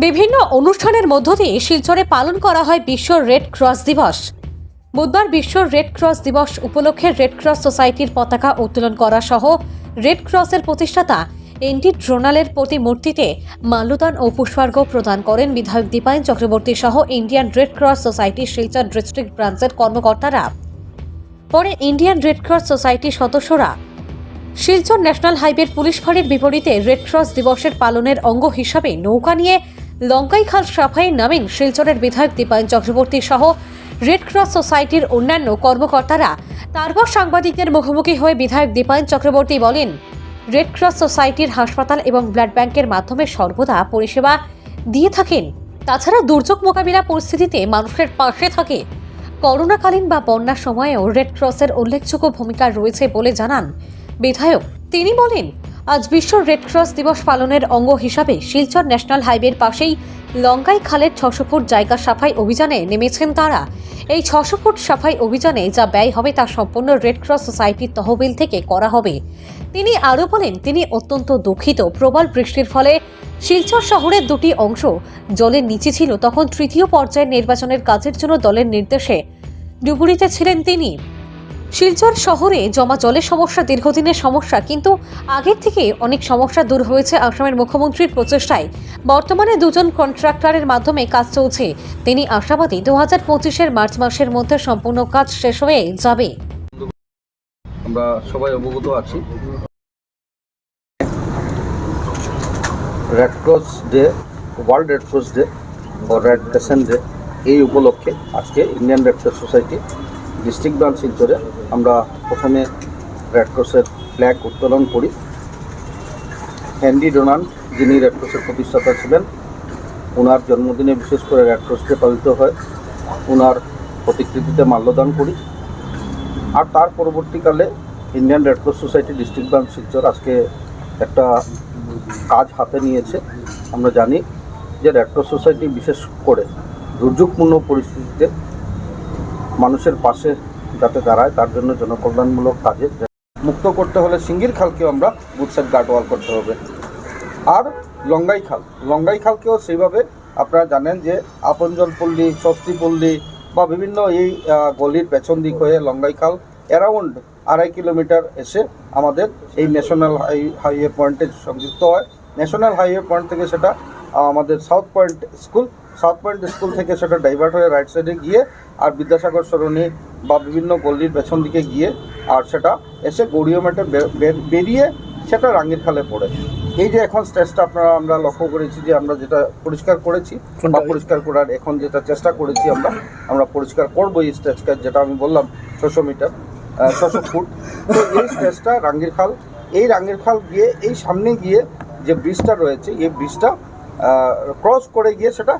বিভিন্ন অনুষ্ঠানের মধ্য দিয়ে শিলচরে পালন করা হয় বিশ্ব রেড ক্রস দিবস। বুধবার বিশ্ব রেড ক্রস দিবস উপলক্ষে রেড ক্রস সোসাইটির পতাকা উত্তোলন করা সহ রেড ক্রসের প্রতিষ্ঠাতা এনটি ড্রোনালের প্রতিমূর্তিতে মাল্যদান ও পুষ্পার্ঘ্য প্রদান করেন বিধায়ক দীপায়ন চক্রবর্তী সহ Indian red cross society Silchar district ব্রাঞ্চের কর্মকর্তারা। পরে ইন্ডিয়ান রেড ক্রস সোসাইটির সদস্যরা শিলচর ন্যাশনাল হাইওয়ের পুলিশ ফাঁড়ির বিপরীতে রেড ক্রস দিবসের পালনের অঙ্গ হিসাবে নৌকা নিয়ে লঙ্কাইখাল সাফাইয়ে নামেন শিলচরের বিধায়ক দীপায়ন চক্রবর্তী সহ রেড ক্রস সোসাইটির অন্যান্য কর্মকর্তারা। তারপর সাংবাদিকদের মুখোমুখি হয়ে বিধায়ক দীপায়ন চক্রবর্তী বলেন, রেড ক্রস সোসাইটির হাসপাতাল এবং ব্লাড ব্যাংকের মাধ্যমে সর্বদা পরিষেবা দিয়ে থাকেন। তাছাড়া দুর্যোগ মোকাবিলা পরিস্থিতিতে মানুষের পাশে থাকে। করোনাকালীন বা বন্যার সময়েও রেড ক্রসের উল্লেখযোগ্য ভূমিকা রয়েছে বলে জানান বিধায়ক। তিনি বলেন, আজ বিশ্ব রেড ক্রস দিবস পালনের অঙ্গ হিসাবে শিলচর ন্যাশনাল হাইওয়ের পাশেই লঙ্কাই খালের 600 ফুট জায়গা সাফাই অভিযানে নেমেছেন তারা। এই 600 ফুট সাফাই অভিযানে যা ব্যয় হবে তা সম্পূর্ণ রেড ক্রস সোসাইটির তহবিল থেকে করা হবে। তিনি আরও বলেন, তিনি অত্যন্ত দুঃখিত, প্রবল বৃষ্টির ফলে শিলচর শহরের দুটি অংশ জলের নিচে ছিল। তখন তৃতীয় পর্যায়ের নির্বাচনের কাজের জন্য দলের নির্দেশে ডুবুরিতে ছিলেন তিনি। শিলচর শহরে জমা জলের সমস্যা দীর্ঘদিনের সমস্যা, কিন্তু আগের থেকে অনেক সমস্যা দূর হয়েছে আসামের মুখ্যমন্ত্রীর প্রচেষ্টায়। বর্তমানে দুজন কন্ট্রাক্টরের মাধ্যমে কাজ চলছে। তিনি আশাবাদী 2025-এর মার্চ মাসের মধ্যে সম্পূর্ণ কাজ শেষ হয়ে যাবে। আমরা সবাই অবগত আছি, red cross day, world red cross day ও রেড ক্রিসেন্ট ডে, এই উপলক্ষে আজকে Indian red cross society district branch শিলচরে আমরা প্রথমে রেড ক্রসের ফ্ল্যাগ উত্তোলন করি। এনটি ডোনাল্ড, যিনি রেড ক্রসের প্রতিষ্ঠাতা ছিলেন, ওনার জন্মদিনে বিশেষ করে রেড ক্রস ডে পালিত হয়। ওনার প্রতিকৃতিতে মাল্যদান করি। আর তার পরবর্তীকালে Indian red cross society district branch Silchar আজকে একটা কাজ হাতে নিয়েছে। আমরা জানি যে রেড ক্রস সোসাইটি বিশেষ করে দুর্যোগপূর্ণ পরিস্থিতিতে মানুষের পাশে যাতে দাঁড়ায়, তার জন্য জনকল্যাণমূলক কাজে মুক্ত করতে হলে সিঙ্গির খালকেও আমরা বুথসাইড গার্ডওয়াল করতে হবে। আর লঙ্গাই খালকেও সেইভাবে আপনারা জানেন যে আপনজন পল্লী, স্বস্তিপল্লী বা বিভিন্ন এই গলির পেছন দিক হয়ে লঙ্গাই খাল অ্যারাউন্ড 2.5 কিলোমিটার এসে আমাদের এই ন্যাশনাল হাইওয়ে পয়েন্টে সংযুক্ত হয়। ন্যাশনাল হাইওয়ে পয়েন্ট থেকে সেটা আমাদের সাউথ পয়েন্ট স্কুল থেকে সেটা ডাইভার্ট হয়ে রাইট সাইডে গিয়ে আর বিদ্যাসাগর সরণি বা বিভিন্ন গলির পেছন দিকে গিয়ে আর সেটা এসে গড়িয়ামেটে বেরিয়ে সেটা রাঙ্গির খালে পড়ে। এই যে এখন স্টেজটা আমরা লক্ষ্য করেছি যে আমরা যেটা পরিষ্কার করেছি বা পরিষ্কার করার এখন যেটা চেষ্টা করেছি আমরা পরিষ্কার করবো এই স্টেজটা, যেটা আমি বললাম 600 ফুট। তো এই স্টেজটা রাঙ্গির খাল গিয়ে এই সামনে গিয়ে যে ব্রিজটা রয়েছে, এই ব্রিজটা ক্রস করে গিয়ে সেটা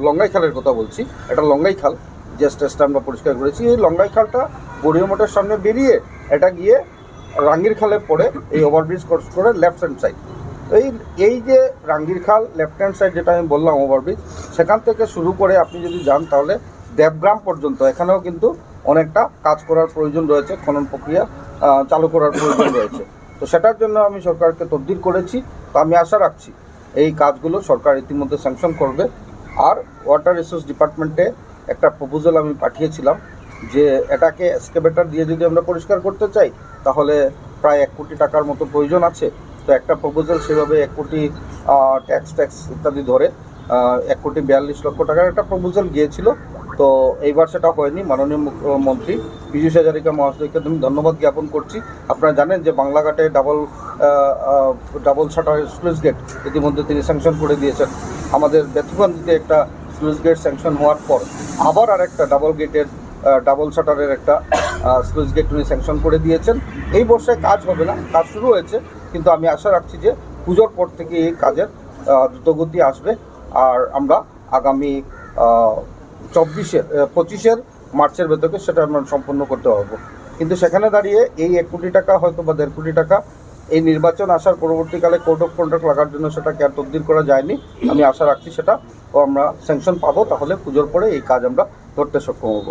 লঙ্গাই খালের কথা বলছি, এটা লঙ্গাই খাল যে স্টেজটা আমরা পরিষ্কার করেছি। এই লঙ্গাই খালটা গড়িয়ামঠের সামনে বেরিয়ে এটা গিয়ে রাঙ্গির খালে পড়ে এই ওভারব্রিজ ক্রস করে লেফট হ্যান্ড সাইড। এই যে রাঙ্গির খাল লেফট হ্যান্ড সাইড যেটা আমি বললাম ওভারব্রিজ, সেখান থেকে শুরু করে আপনি যদি যান তাহলে দেবগ্রাম পর্যন্ত এখানেও কিন্তু অনেকটা কাজ করার প্রয়োজন রয়েছে, খনন প্রক্রিয়া চালু করার প্রয়োজন রয়েছে। তো সেটার জন্য আমি সরকারকে তদবির করেছি। তো আমি আশা রাখছি এই কাজগুলো সরকার ইতিমধ্যে স্যাংশন করবে। আর ওয়াটার রিসোর্স ডিপার্টমেন্টে একটা প্রপোজাল আমি পাঠিয়েছিলাম যে এটাকে এক্সকেভেটর দিয়ে যদি আমরা পরিষ্কার করতে চাই তাহলে প্রায় 1 কোটি টাকার মতো প্রয়োজন আছে। তো একটা প্রপোজাল সেভাবে 1 কোটি ট্যাক্স ইত্যাদি ধরে 1,42 লক্ষ টাকার একটা প্রপোজাল গিয়েছিল। তো এইবার সেটা হয়নি। মাননীয় মুখ্যমন্ত্রী পীযূষ হাজারিকা মহাশয়কে আমি ধন্যবাদ জ্ঞাপন করছি। আপনারা জানেন যে বাংলাঘাটে ডাবল শাটার স্লুইস গেট ইতিমধ্যে তিনি স্যাংশন করে দিয়েছেন। আমাদের বেথুকান্দিতে একটা স্লুইস গেট স্যাংশন হওয়ার পর আবার আর একটা ডাবল শাটারের একটা স্লুইস গেট উনি স্যাংশন করে দিয়েছেন। এই বর্ষায় কাজ হবে না, কাজ শুরু হয়েছে, কিন্তু আমি আশা রাখছি যে পুজোর পর থেকে এই কাজের দ্রুতগতি আসবে। আর আমরা আগামী 25 মার্চের ভেতরে সেটা আমরা সম্পন্ন করতে পারবো। কিন্তু সেখানে দাঁড়িয়ে এই 1 কোটি টাকা হয়তো বা 1.5 কোটি টাকা এই নির্বাচন আসার পরবর্তীকালে কোড অফ কন্ডাক্ট লাগার জন্য সেটাকে আর তদবির করা যায়নি। আমি আশা রাখছি সেটা আমরা স্যাংশন পাবো, তাহলে পুজোর পরে এই কাজ আমরা ধরতে সক্ষম হবো।